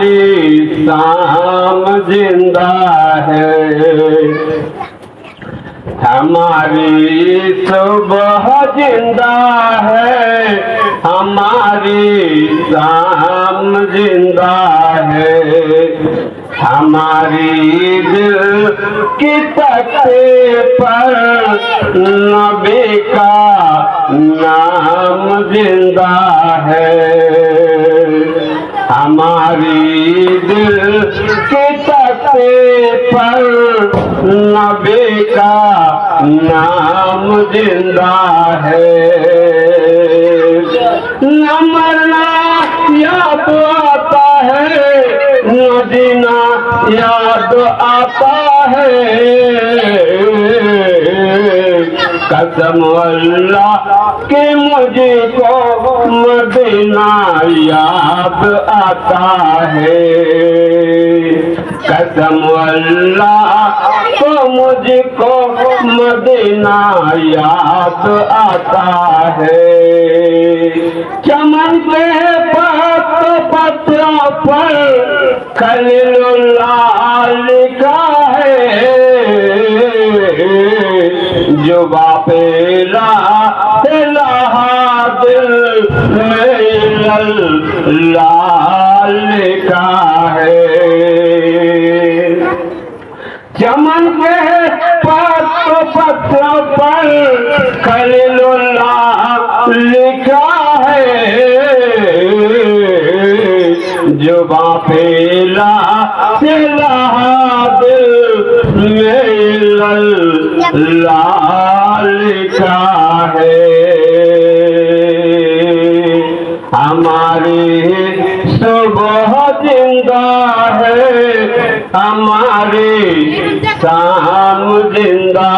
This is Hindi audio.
हमारी शाम जिंदा है, हमारी सुबह जिंदा है, हमारी शाम जिंदा है, हमारी दिल की तख्ते पर नबी का नाम जिंदा है, हमारी दिल के तख्ते पर नबी का नाम जिंदा है। न मरना याद आता है, न जीना याद आता है, कसम अल्लाह के मुझको मदीना याद आता है, कसम अल्लाह को मुझको मदीना याद आता है। चमन पे पत्रों पर खलीलुल्लाह लिखा है, जुबा पे ला दिल में अल्लाह लिखा है। चमन के पत्रों पर खलीलुल्लाह लिखा है, जुबा पे ला दिल में अल्लाह लिखा है। हमारी सुबह जिंदा है, हमारी शाम जिंदा